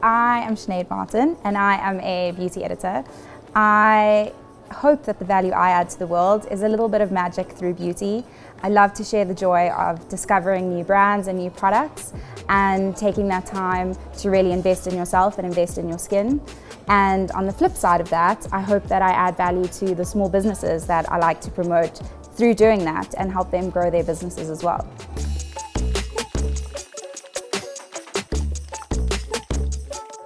I am Sinead Martin and I am a beauty editor. I hope that the value I add to the world is a little bit of magic through beauty. I love to share the joy of discovering new brands and new products and taking that time to really invest in yourself and invest in your skin. And on the flip side of that, I hope that I add value to the small businesses that I like to promote through doing that and help them grow their businesses as well.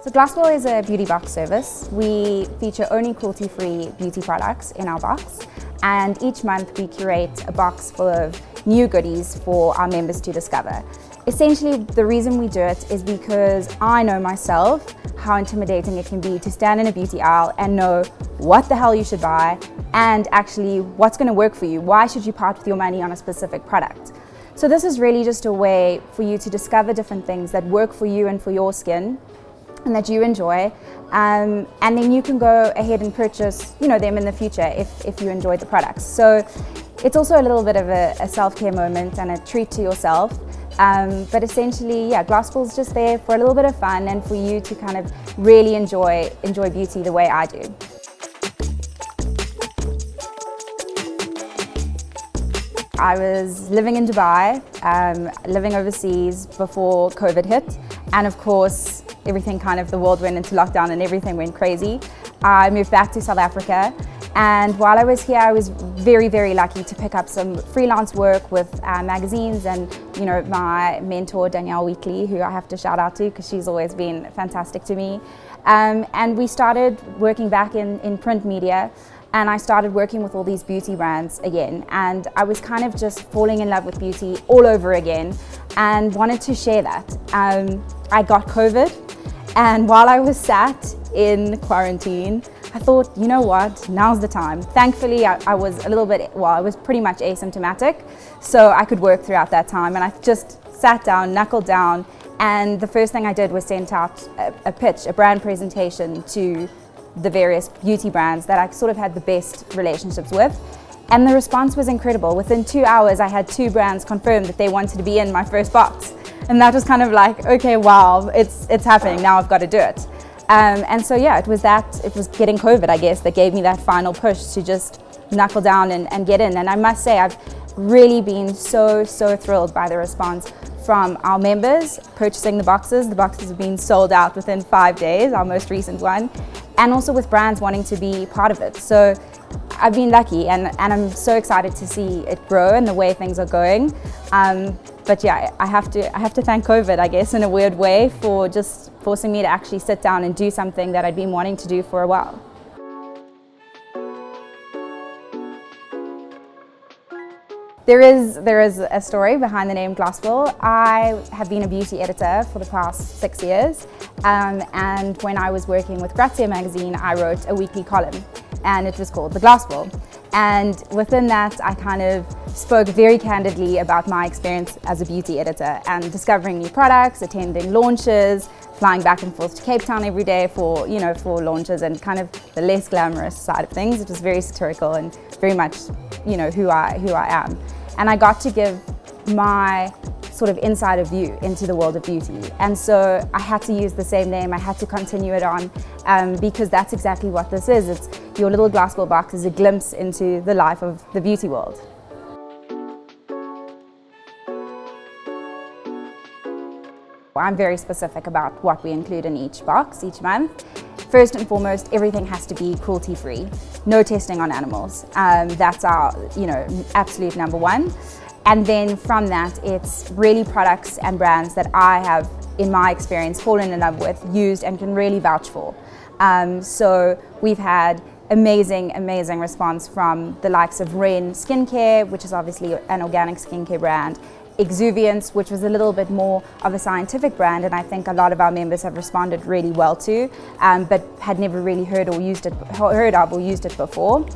So Glosspel is a beauty box service. We feature only cruelty-free beauty products in our box, and each month we curate a box full of new goodies for our members to discover. Essentially, the reason we do it is because I know myself how intimidating it can be to stand in a beauty aisle and know what the hell you should buy and actually what's going to work for you. Why should you part with your money on a specific product? So this is really just a way for you to discover different things that work for you and for your skin and that you enjoy, and then you can go ahead and purchase them in the future if you enjoyed the products. So it's also a little bit of a self-care moment and a treat to yourself. But essentially, yeah, Glosspel's just there for a little bit of fun and for you to kind of really enjoy beauty the way I do. I was living in Dubai, living overseas before COVID hit, and of course, the world went into lockdown and everything went crazy. I moved back to South Africa, and while I was here, I was very, very lucky to pick up some freelance work with magazines and my mentor Danielle Weekly, who I have to shout out to because she's always been fantastic to me. And we started working back in print media, and I started working with all these beauty brands again, and I was kind of just falling in love with beauty all over again and wanted to share that. I got COVID, and while I was sat in quarantine, I thought, you know what, now's the time. Thankfully, I was I was pretty much asymptomatic, so I could work throughout that time, and I just sat down, knuckled down, and the first thing I did was send out a pitch, a brand presentation to the various beauty brands that I sort of had the best relationships with. And the response was incredible. Within 2 hours, I had 2 brands confirm that they wanted to be in my first box. And that was kind of like, okay, wow, it's happening, now I've got to do it. And so yeah, it was getting COVID, I guess, that gave me that final push to just knuckle down and get in. And I must say, I've really been so thrilled by the response from our members purchasing the boxes. The boxes have been sold out within 5 days, our most recent one, and also with brands wanting to be part of it. So I've been lucky, and I'm so excited to see it grow and the way things are going. But yeah, I have to thank COVID, I guess, in a weird way, for just forcing me to actually sit down and do something that I'd been wanting to do for a while. There is a story behind the name Glosspel. I have been a beauty editor for the past 6 years, and when I was working with Grazia magazine, I wrote a weekly column, and it was called The Glosspel. And within that, I kind of spoke very candidly about my experience as a beauty editor and discovering new products, attending launches, flying back and forth to Cape Town every day for launches, and kind of the less glamorous side of things. It was very satirical and very much who I am. And I got to give my sort of insider view into the world of beauty. And so I had to use the same name, I had to continue it on, because that's exactly what this is. It's your little Glosspel box is a glimpse into the life of the beauty world. I'm very specific about what we include in each box each month. First and foremost, everything has to be cruelty-free. No testing on animals. That's our absolute number one. And then from that, it's really products and brands that I have, in my experience, fallen in love with, used, and can really vouch for. So we've had amazing response from the likes of Ren Skincare, which is obviously an organic skincare brand, Exuviance, which was a little bit more of a scientific brand, and I think a lot of our members have responded really well to, but had never really heard of or used it before.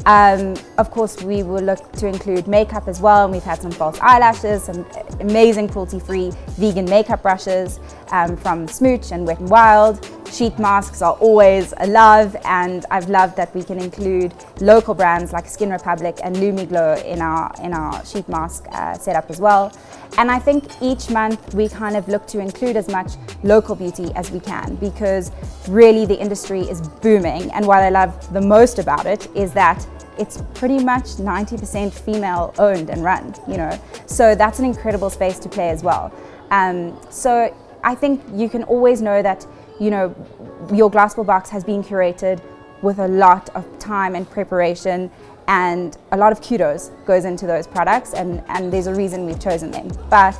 Of course, we will look to include makeup as well, and we've had some false eyelashes, some amazing cruelty-free vegan makeup brushes from Smooch and Wet n Wild, Sheet masks are always a love, and I've loved that we can include local brands like Skin Republic and LumiGlow in our sheet mask setup as well. And I think each month we kind of look to include as much local beauty as we can, because really the industry is booming, and what I love the most about it is that it's pretty much 90% female owned and run, you know. So that's an incredible space to play as well. So I think you can always know that, you know, your Glosspel box has been curated with a lot of time and preparation, and a lot of kudos goes into those products, and there's a reason we've chosen them. But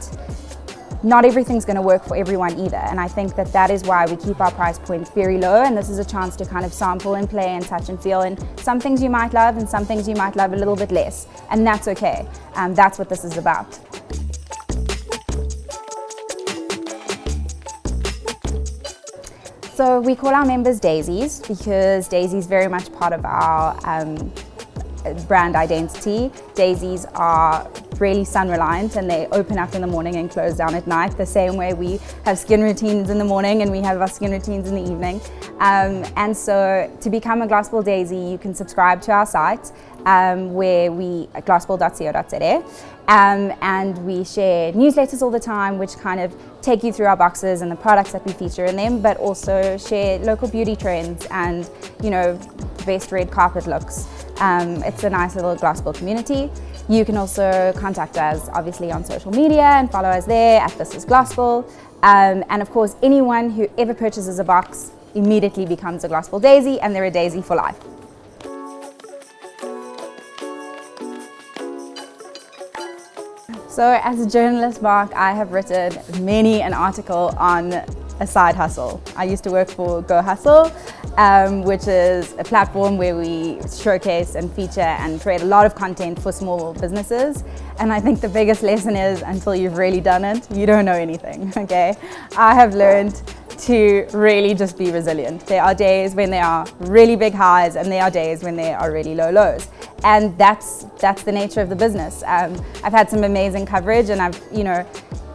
not everything's going to work for everyone either, and I think that that is why we keep our price point very low, and this is a chance to kind of sample and play and touch and feel, and some things you might love and some things you might love a little bit less, and that's okay. That's what this is about. So we call our members daisies because daisy is very much part of our brand identity. Daisies are really sun reliant, and they open up in the morning and close down at night, the same way we have skin routines in the morning and we have our skin routines in the evening. And so to become a Glosspel daisy, you can subscribe to our site where we at glosspel.co.za, and we share newsletters all the time which kind of take you through our boxes and the products that we feature in them, but also share local beauty trends and, you know, best red carpet looks. It's a nice little Glosspel community. You can also contact us obviously on social media and follow us there at This Is Glosspel. And of course, anyone who ever purchases a box immediately becomes a Glosspel daisy, and they're a daisy for life. So as a journalist, Mark, I have written many an article on a side hustle. I used to work for Go Hustle, which is a platform where we showcase and feature and create a lot of content for small businesses. And I think the biggest lesson is, until you've really done it, you don't know anything, okay? I have learned to really just be resilient. There are days when there are really big highs, and there are days when there are really low lows. And that's the nature of the business. I've had some amazing coverage, and I've, you know,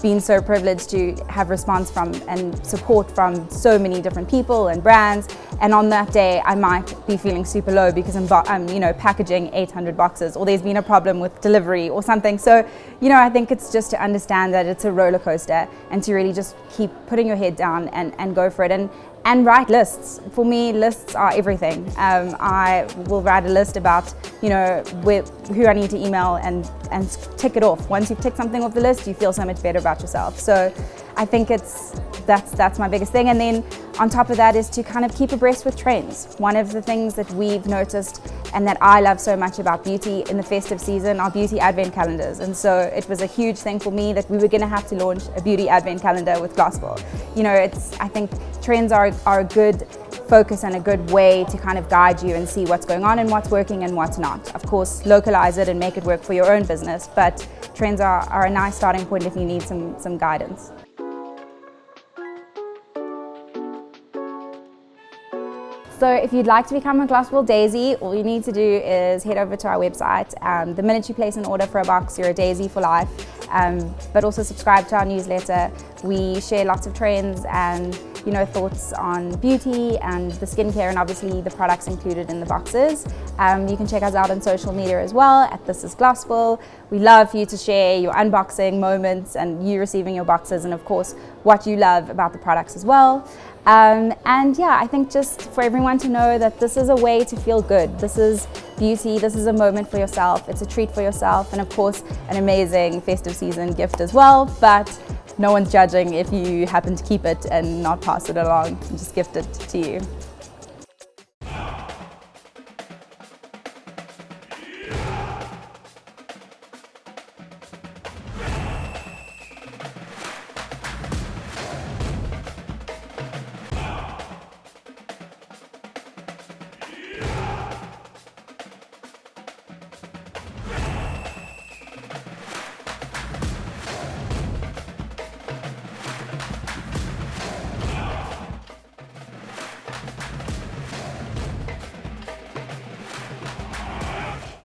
been so privileged to have response from and support from so many different people and brands. And on that day, I might be feeling super low because I'm you know, packaging 800 boxes, or there's been a problem with delivery or something. So, you know, I think it's just to understand that it's a roller coaster, and to really just keep putting your head down and go for it. And write lists. For me, lists are everything. I will write a list about, you know, who I need to email and tick it off. Once you've ticked something off the list, you feel so much better about yourself. So I think that's my biggest thing. And then on top of that is to kind of keep abreast with trends. One of the things that we've noticed and that I love so much about beauty in the festive season are beauty advent calendars. And so it was a huge thing for me that we were going to have to launch a beauty advent calendar with Glosspel. You know, I think trends are a good focus and a good way to kind of guide you and see what's going on and what's working and what's not. Of course, localize it and make it work for your own business, but trends are a nice starting point if you need some guidance. So if you'd like to become a Glosspel daisy, all you need to do is head over to our website. The minute you place an order for a box, you're a daisy for life. But also subscribe to our newsletter. We share lots of trends and, you know, thoughts on beauty and the skincare, and obviously the products included in the boxes. You can check us out on social media as well at This Is Glosspel. We love for you to share your unboxing moments and you receiving your boxes, and of course what you love about the products as well. And yeah, I think just for everyone to know that this is a way to feel good. This is beauty, this is a moment for yourself, it's a treat for yourself, and of course an amazing festive season gift as well. But no one's judging if you happen to keep it and not pass it along, just gift it to you.